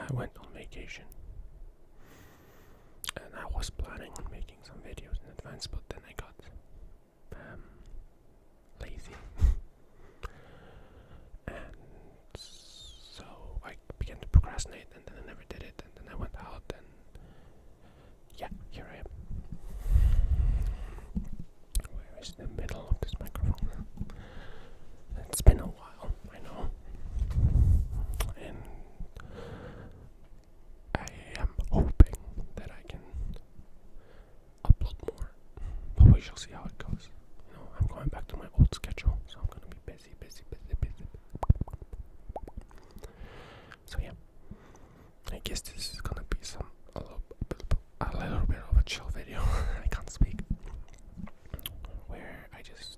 I went on vacation, and I was planning on making some videos in advance, but then I got lazy, and so I began to procrastinate, and then I never did it, and then I went out, and yeah, here I am. Where is the middle of this microphone? It's been a while, I know, and I am hoping that I can upload more, but we shall see how it goes. I'm going back to my old schedule, so I'm gonna be busy. So yeah, I guess this is gonna be a little bit of a chill video. I can't speak. Where I just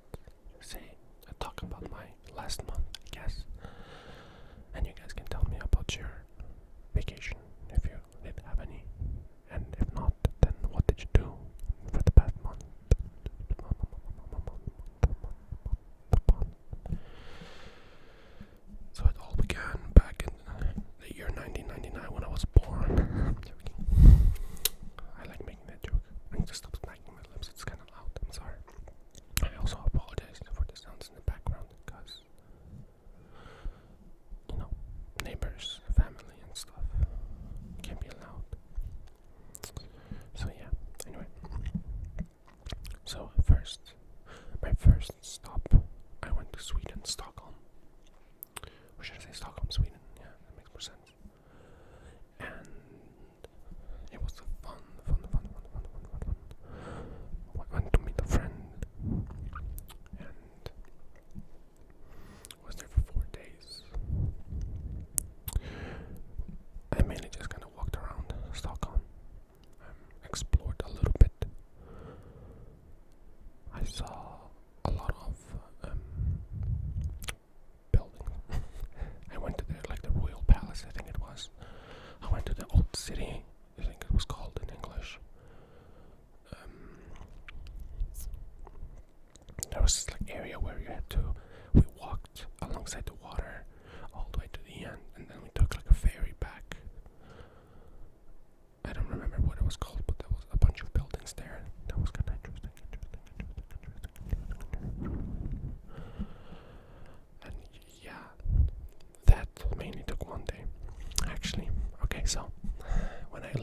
talk about my last month, I guess, and you guys can tell me about your vacation if you did have any, and if not, then what did you do for the past month? So it all began back in the year 1999 when I was born. I'm joking. I like making that joke. I need to stop smacking my lips. It's kind of loud. I'm sorry. I also apologize for the sounds in the background because, neighbors, family, and stuff can be loud. So yeah. Anyway. So my first stop, I went to Sweden, Stockholm. Or should I say Stockholm, Sweden? Yeah, that makes more sense. And it was fun. I went to meet a friend, and was there for 4 days. I mainly just kind of walked around Stockholm, explored a little bit. I saw a lot of buildings. I went to the Royal Palace, I think it was. I went to the Old City, I think it was called in English. There was this area where we walked alongside the water all the way to the end, and then we took a ferry back. I don't remember what it was called, but there was a bunch of buildings there. That was kind of interesting. And yeah, that mainly took 1 day. Actually, okay, so when I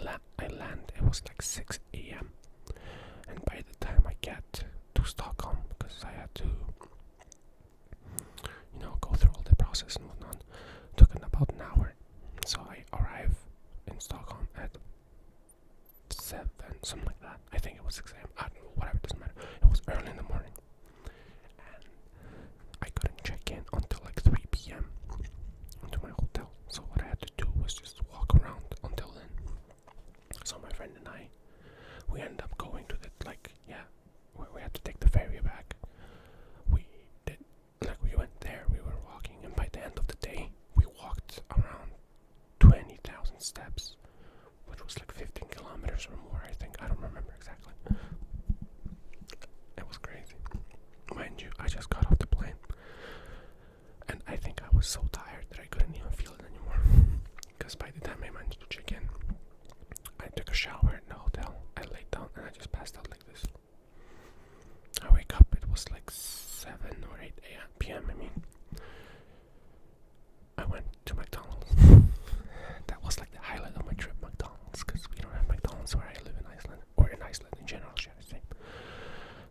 land, it was 6 a.m. And by the time I get to Stockholm, because I had to, go through all the process and whatnot, took about an hour. So I arrived in Stockholm at 7, something like that. I think it was 6 a.m. I don't know, whatever, it doesn't matter. It was early in the morning. And I couldn't check in until 3 p.m. into my hotel. So what I had to do was just walk around until then. So my friend and I, we ended up going to where we had to take the ferry back. We went there, we were walking, and by the end of the day, we walked around 20,000 steps, which was 15 kilometers or more, I think. I don't remember exactly. It was crazy. Mind you, I just got off the plane, and I think I was so tired that I couldn't even feel it anymore. Because by the time I managed to check in, I took a shower in the hotel, I laid down, and I just passed out like this. I wake up, it was 7 or 8 p.m. I went to McDonald's. That was the highlight of my trip, McDonald's, because we don't have McDonald's where I live in Iceland, or in Iceland in general, should I say.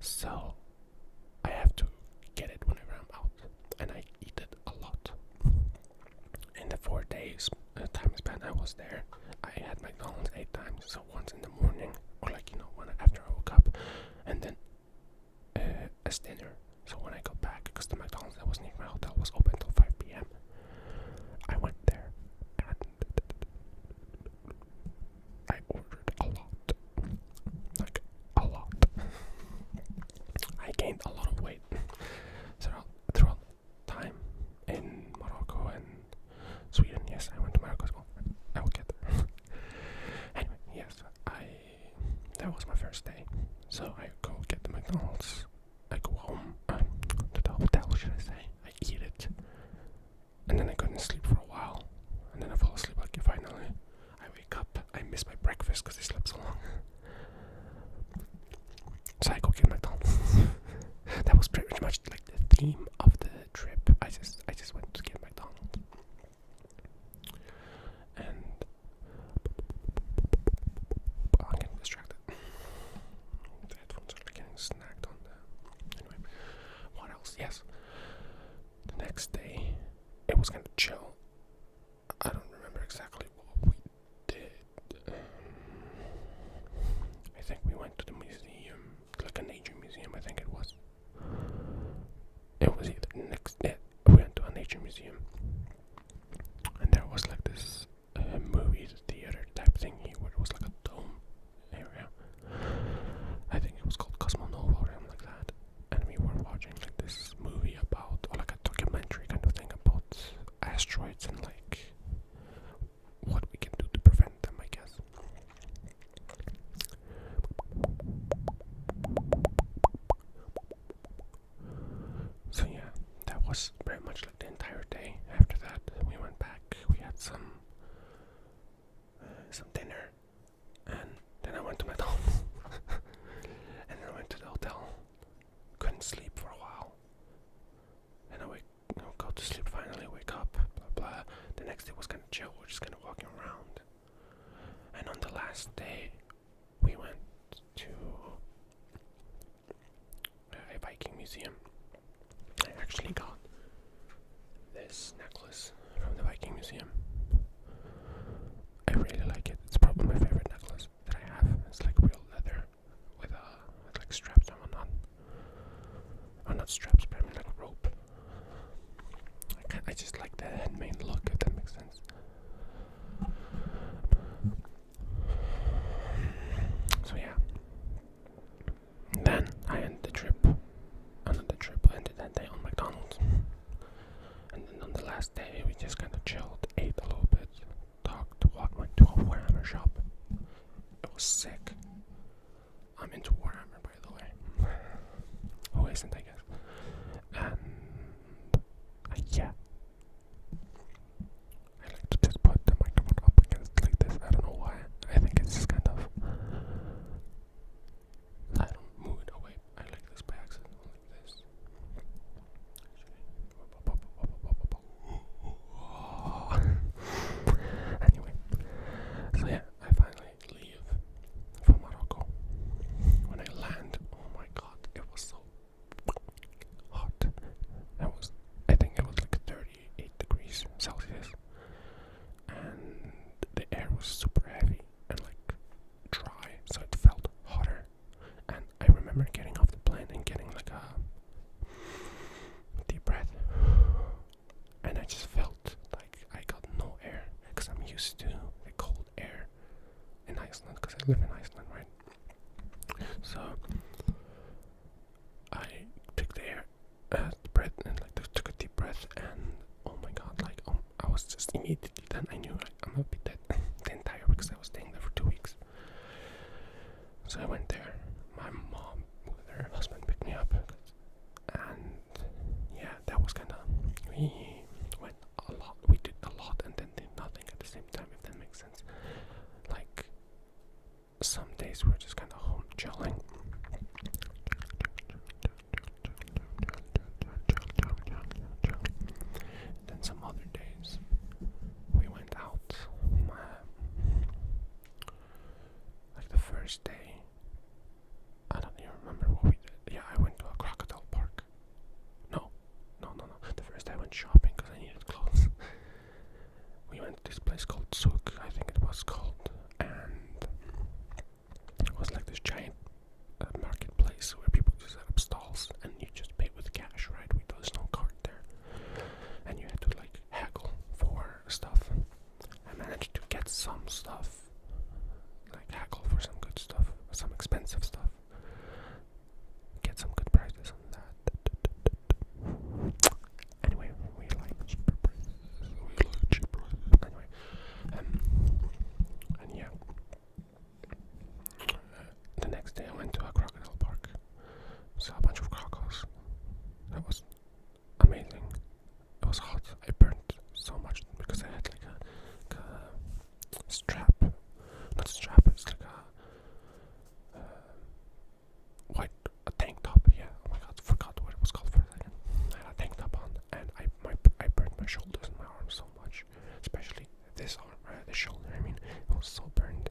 So I have to get it whenever I'm out, and I eat it a lot. In the 4 days time span I was there, I had McDonald's 8 times. So once in the morning, or after I woke up, and then as dinner. So when I got back, because the McDonald's that was near my hotel was open till 5 p.m. I went there and I ordered a lot. A lot. I gained a lot of weight throughout time in Morocco and Sweden. Yes, I went to Morocco as well. I will get there. Anyway, yes, that was my first day. So I go get the McDonald's. I go home to the hotel, should I say. I eat it. And then I couldn't sleep for a while. And then I fell asleep finally. kind of chill. I don't remember exactly what we did. I think we went to the museum, like a nature museum. I think it was. It was either next. Yeah, we went to a nature museum, and there was like this movie theater type thingy where it was like a dome area. I think it was called Cosmonova or something like that. And we were watching like this movie about, or like a documentary kind of thing about asteroids and like what we can do to prevent them, I guess. So yeah, that was pretty much like the entire day. After that, we went back. We had some dinner, and then I went to McDonald's, and then I went to the hotel. Couldn't sleep for a while. And I go to sleep finally, wake up, blah blah. The next day was kind of chill. We're just kind of walking around. And on the last day, we went to a Viking museum. I actually got this necklace from the Viking museum. I really like it. It's probably my favorite necklace that I have. It's like real leather with like straps and whatnot. Or not straps, but I mean like a rope. I just like the handmade look, if that makes sense. So yeah. Then I ended the trip. Another trip ended that day on McDonald's. And then on the last day we just kind of chilled, ate a little bit, went to a Warhammer shop. It was sick. I'm into Warhammer, by the way. Who isn't, I guess. And yeah. I like to just put the microphone up against like this. I don't know why. I think it's just kind of. I don't move it away. I like this by accident, like this. Anyway, so yeah, I finally leave for Morocco. When I land, oh my god, it was so hot. I think it was like 38 degrees Celsius, and the air was super heavy and like dry, so it felt hotter. And I remember getting off the plane and getting like a deep breath, and I just felt like I got no air, because I'm used to the cold air in Iceland, because I live in Iceland, right? So I took the air, breath, and like took a deep breath, and oh my god, like I was just immediately then I knew like I'm gonna be dead the entire, because I was staying there for 2 weeks. So I went there. My mom with her husband picked me up, and yeah, that was kind of, we went a lot, we did a lot and then did nothing at the same time, if that makes sense. Like some days we were just kind of home chilling. Then some other days we went out. Like the first day, I don't even remember what we did. Yeah, I went to a crocodile park. No. The first day I went shopping because I needed clothes. We went to this place called Souk, I think it was called, and it was like this giant marketplace where people just set up stalls and you just pay with cash, right? There's no card there, and you had to like haggle for stuff. I managed to get some stuff, like haggle for some good stuff, some expensive stuff, get some good prices on that. Anyway, we like cheaper prices. Anyway, and yeah, the next day I went to a crocodile park, saw a bunch of crocodiles. That was amazing. It was hot. I burnt so much because I had like a strap, not strap, it's like a tank top. Yeah, oh my god, forgot what it was called for a second. I had a tank top on, and I burnt my shoulders and my arms so much, especially this arm, the shoulder. I mean, it was so burned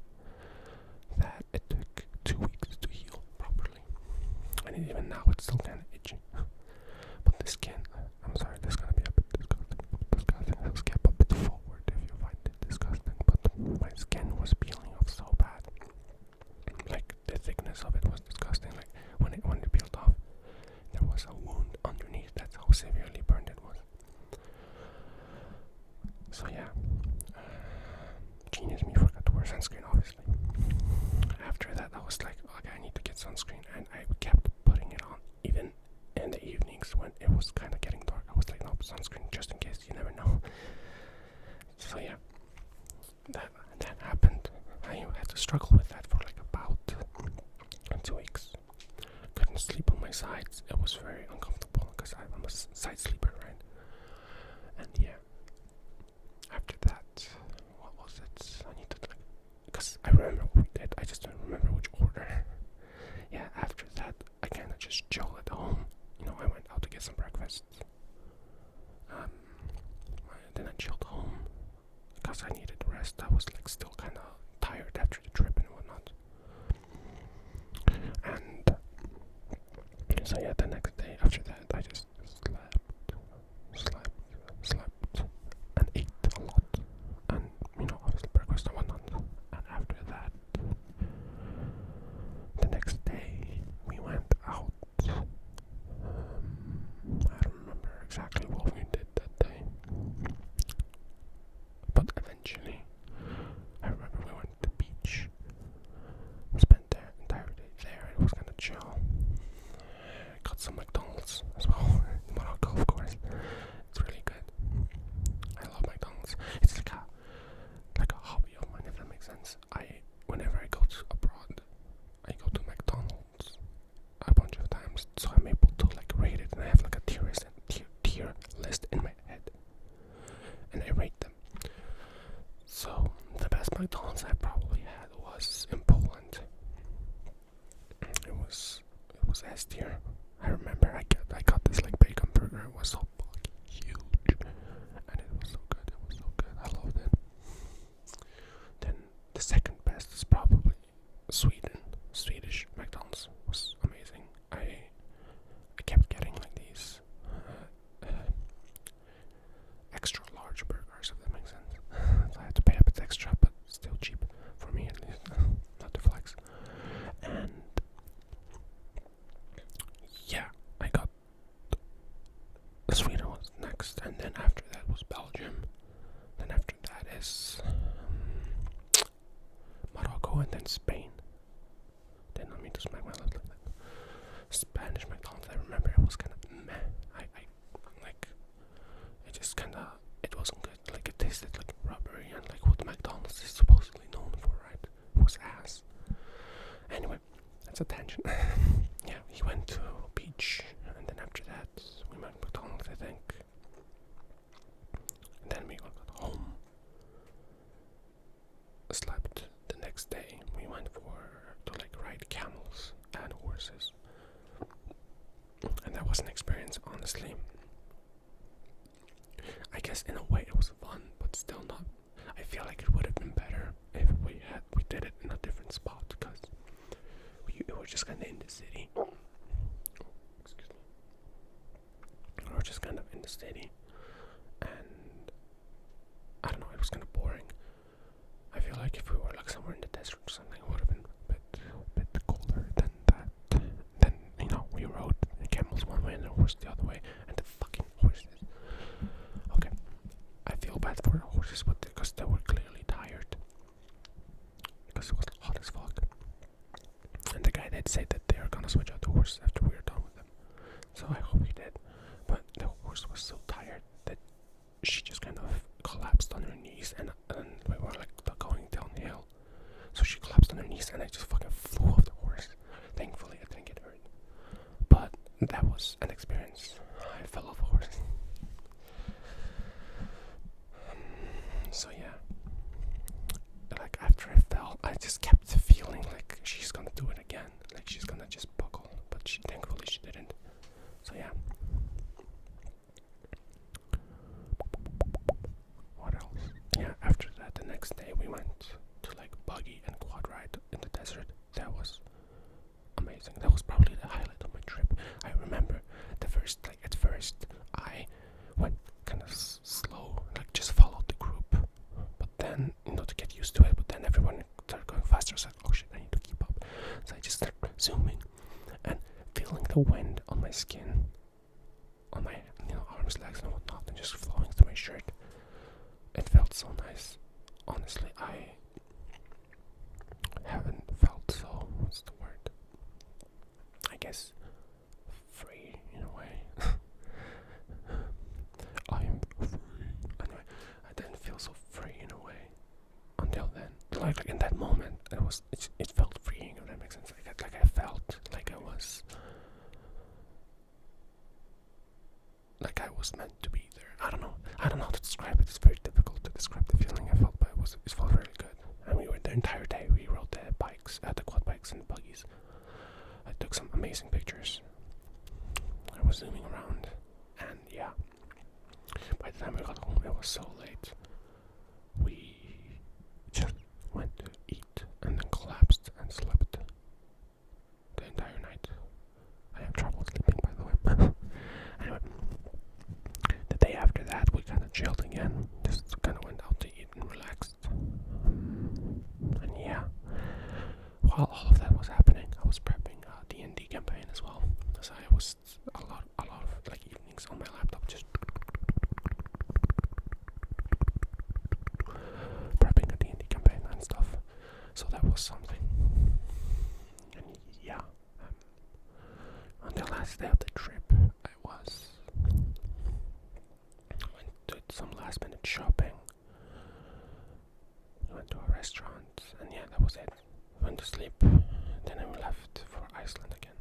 that it took 2 weeks to heal properly, and even now it's still kind of itchy. But the skin, I'm sorry, this is gonna be a bit disgusting. So yeah, genius me forgot to wear sunscreen, obviously. After that, I was like, okay, I need to get sunscreen, and I kept putting it on, even in the evenings when it was kind of getting dark. I was like, no, sunscreen, just in case, you never know. So yeah, that happened. I had to struggle with that for like about 2 weeks. Couldn't sleep on my sides. It was very uncomfortable because I'm a side sleeper, right? And yeah, after that, what was it? I need to like, because I remember what we did. I just don't remember which order. Yeah, after that, I kind of just chilled at home. You know, I went out to get some breakfast. Then I chilled home because I needed rest. I was like still kind of tired after the trip and whatnot. And so yeah, the next day after that, I just slept, and ate a lot. And you know, obviously breakfast and whatnot. And after that, the next day we went out. I don't remember exactly what we did that day, but eventually, I remember we went to the beach. We spent the entire day there. It was kind of chill. Got some McDonald's as well in Morocco, of course. It's really good. I love McDonald's. It's like a hobby of mine, if that makes sense. Whenever I go to abroad, I go to McDonald's a bunch of times, so I'm able to like rate it, and I have like a tier list in my head, and I rate them. So the best McDonald's I probably had was in Poland. It was S tier. I remember I got this like bacon burger. It was so fucking huge, and it was so good. It was so good. I loved it. Then the second best is probably Sweden. Swedish McDonald's was amazing. I kept getting like these extra large burgers, if that makes sense. So I had to pay a bit extra, but still cheap for me at least. Not to flex. And yeah, I got Sweden was next, and then after that was Belgium. Then after that is Morocco, and then Spain. Didn't want me to smack my lip like that. Spanish McDonald's, I remember it was kind of meh. I like, it just kind of, it wasn't good. Like it tasted like rubbery, and like what McDonald's is supposedly known for, right? It was ass. Anyway, that's a tangent. Yeah, we went to beach, and then after that we went to McDonald's, I think. And then we got home, slept. The next day we went to like ride camels and horses, and that was an experience, honestly. I guess in a way it was fun, but still not. I feel like it would have been better if we did it in a different spot, because we were just kind of in the city. Excuse me. We were just kind of in the city, and I don't know, it was kind of boring. I feel like if we were like somewhere in the desert or something, it would have been a bit cooler than that. Then, you know, we rode the camels one way and the horse the other way, and the fucking horses. Okay, I feel bad for the horses, but because they were clearly tired, because it was hot as fuck. And the guy did say that they are gonna switch out the horse after we are done with them, so I hope he did. But the horse was so tired that she just kind of collapsed on her knees, and we were like going downhill, so she collapsed on her knees, and I just fucking flew off the horse. Thankfully, I didn't get hurt, but that was an experience. I fell off a horse. So yeah, like after I fell, I just kept feeling like she's gonna do it again, like she's gonna just buckle, but thankfully she didn't. So yeah. What else? Yeah, after that, the next day we went to like buggy and quad ride in the desert. That was amazing. That was probably the highlight of my trip. I remember at first I went kind of slow, like just followed the group, but then, you know, to get used to it, but then everyone started going faster, so I was like, oh shit, I need to keep up. So I just started zooming and feeling the wind on my skin, on my, you know, arms, legs and whatnot, and just flowing through my shirt. It so nice. Honestly, I haven't felt so, what's the word? I guess free in a way. I am free. Anyway, I didn't feel so free in a way until then. Like in that moment, it felt freeing. If that makes sense. Like I felt like I was meant to be there. I don't know how to describe it. It's very difficult to describe the feeling I felt, but it felt really good. And we were the entire day. We rode the bikes, the quad bikes and the buggies. I took some amazing pictures. I was zooming around, and yeah. By the time we got home, it was so late. We just went to eat and then collapsed and slept the entire night. I have trouble sleeping, by the way. Anyway, the day after that, we kind of chilled again. Just kind of went out to eat and relaxed. And yeah, while all of that was happening, I was prepping a D&D campaign as well. So I was a lot of like evenings on my laptop just prepping a D&D campaign and stuff. So that was something. And yeah, on the last day of the trip, I went to some last minute shopping. Went to a restaurant, and yeah, that was it. Went to sleep. Then I left for Iceland again.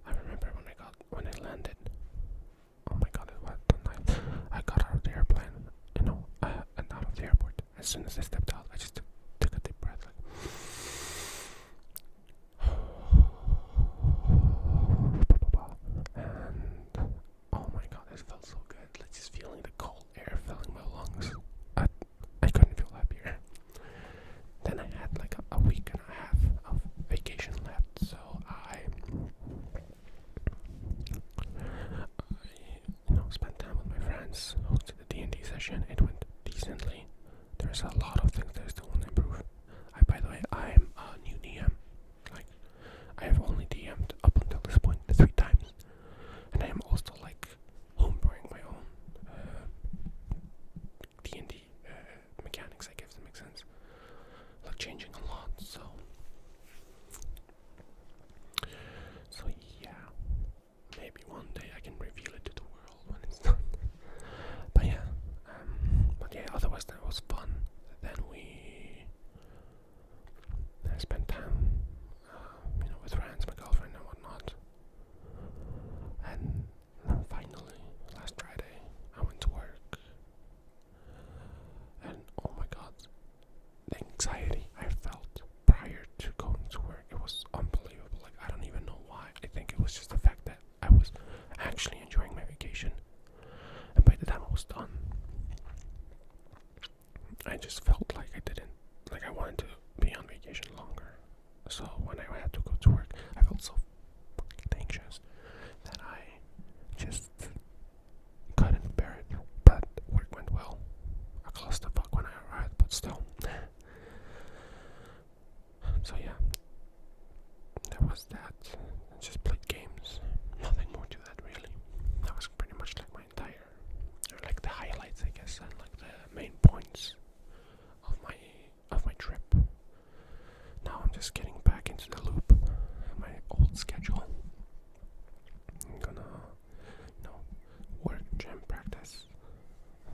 I remember when I landed. Oh my god, it was the night. I got out of the airplane, and out of the airport. As soon as I stepped out, I just took a deep breath, and oh my god, it felt so good. Like just feeling the cold air filling my lungs. I couldn't feel happier. Then I had like a week and a half of vacation left, so I spent time with my friends, hosted the D&D session. It went decently. There's a lot of things that I still want to improve. By the way, I'm a new DM. Like, I have only DM'd up until this point 3 times, and I am also like homebrewing my own D&D mechanics. I guess that makes sense. Like changing a lot. So yeah, maybe one day I can reveal it to the world when it's done. But yeah, otherwise that was fun. Then we spent time, with friends, my girlfriend and whatnot. And then finally, last Friday, I went to work. And oh my god, the anxiety I felt prior to going to work, it was unbelievable. Like, I don't even know why. I think it was just the fact that I was actually enjoying my vacation. And by the time I was done, I just felt like I wanted to be on vacation longer. So when I had to go to work, I felt so fucking anxious that I just couldn't bear it. But work went well. A clusterfuck when I arrived, but still. So yeah, there was that. I just played games. Nothing more to that really. That was pretty much like my entire, or like the highlights, I guess, and like the main points of my trip. Now I'm just getting back into the loop, my old schedule. I'm gonna, work, gym, practice.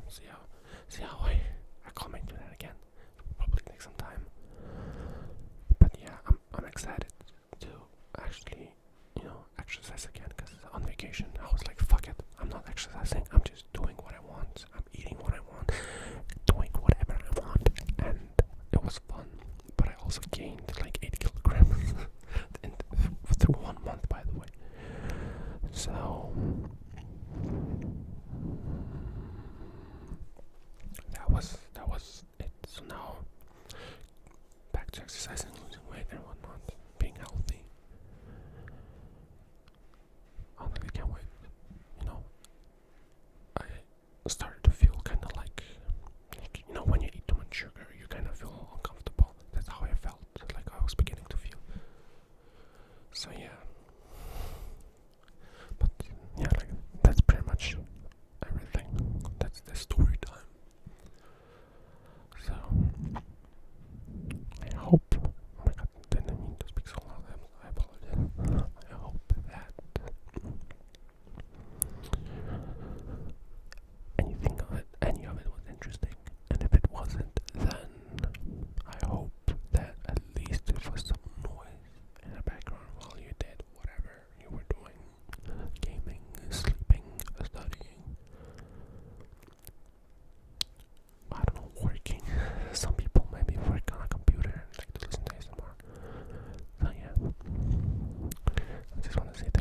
See how I acclimate to that again. It'll probably take some time. But yeah, I'm excited to actually, exercise again, because on vacation I was like, fuck it, I'm not exercising, I'm just doing what I want, I'm eating what I want, doing whatever I want, and it was fun. But I also gained like 8 kilograms through 1 month, by the way. So that was it. So now back to exercising, losing weight and whatnot, being healthy. Honestly, I can't wait. I started to feel kind of like when you eat too much sugar, you kind of feel uncomfortable. That's how I felt. Like I was beginning to feel. So yeah. But yeah, like that. That's pretty much everything. That's the story time. just want to say